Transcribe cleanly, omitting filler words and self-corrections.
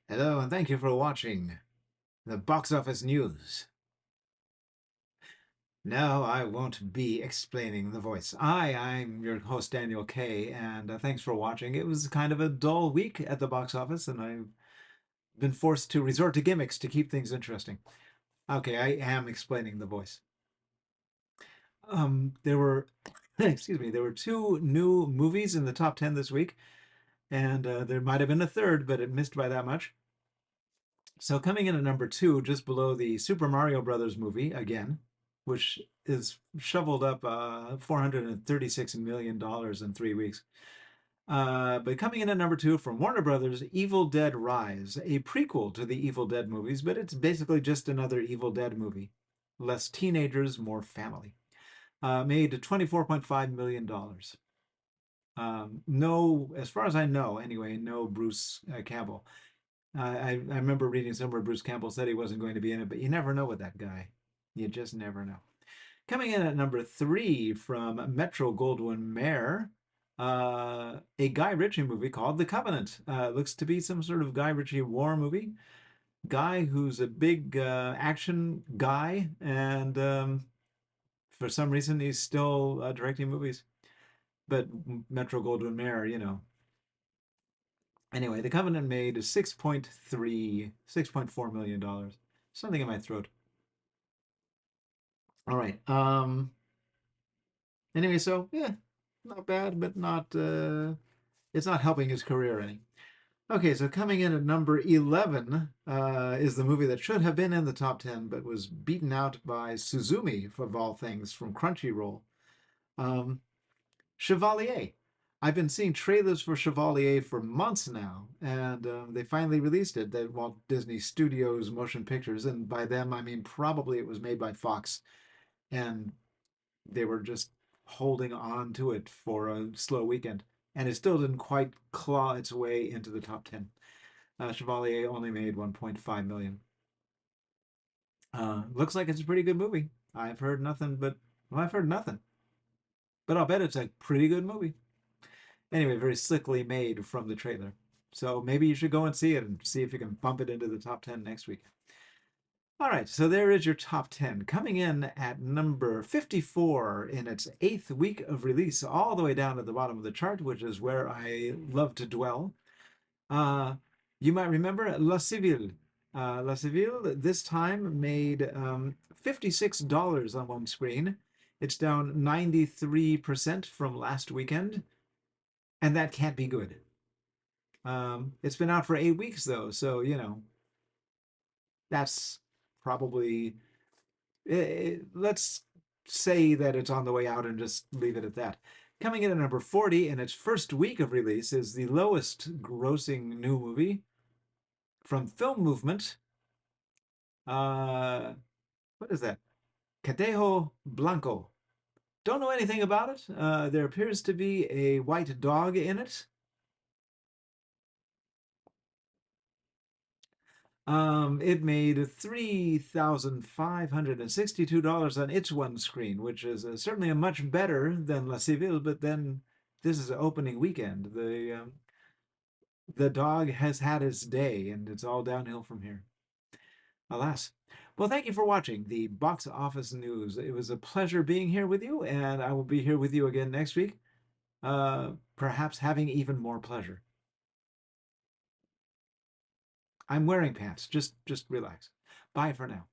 Hello, and thank you for watching the box office news. No, I won't be explaining the voice. I'm your host, Daniel K., and thanks for watching. It was kind of a dull week at the box office, and I've been forced to resort to gimmicks to keep things interesting. Okay, I am explaining the voice. There were, excuse me, there were two new movies in the top 10 this week, and there might have been a third, but it missed by that much. So coming in at number two, just below the Super Mario Brothers movie again, which is shoveled up $436 million in 3 weeks. But coming in at number two from Warner Brothers, Evil Dead Rise, a prequel to the Evil Dead movies, but it's basically just another Evil Dead movie. Less teenagers, more family. Made $24.5 million. No, as far as I know, anyway, no Bruce Campbell. I remember reading somewhere Bruce Campbell said he wasn't going to be in it, but you never know with that guy. You just never know. Coming in at number three from Metro Goldwyn Mayer, a Guy Ritchie movie called The Covenant. Looks to be some sort of Guy Ritchie war movie. Guy who's a big action guy, and for some reason he's still directing movies. But Metro Goldwyn Mayer, Anyway, The Covenant made $6.4 million. Something in my throat. All right. Anyway, so yeah, not bad, but not it's not helping his career any. Okay, so coming in at number 11 is the movie that should have been in the top 10 but was beaten out by Suzumi, of all things, from Crunchyroll. Um, Chevalier. I've been seeing trailers for Chevalier for months now, and they finally released it. That Walt Disney Studios Motion Pictures, and by them I mean probably it was made by Fox, and they were just holding on to it for a slow weekend, and it still didn't quite claw its way into the top 10. Chevalier only made 1.5 million. Looks like it's a pretty good movie. I've heard nothing but well, I've heard nothing, but I'll bet it's a pretty good movie. Anyway, very slickly made from the trailer. So maybe you should go and see it and see if you can bump it into the top 10 next week. All right, so there is your top 10. Coming in at number 54 in its 8th week of release, all the way down at the bottom of the chart, which is where I love to dwell. Uh, you might remember La Civile. La Civile this time made $56 on one screen. It's down 93% from last weekend, and that can't be good. It's been out for 8 weeks though, so that's probably let's say that it's on the way out and just leave it at that. Coming in at number 40 in its first week of release is the lowest grossing new movie from Film Movement. Uh, what is that? Cadejo Blanco. Don't know anything about it. There appears to be a white dog in it. It made $3,562 on its one screen, which is certainly a much better than La Civile. But then this is an opening weekend. The dog has had its day, and it's all downhill from here. Alas. Well, thank you for watching the box office news. It was a pleasure being here with you, and I will be here with you again next week. Perhaps having even more pleasure. I'm wearing pants. Just relax. Bye for now.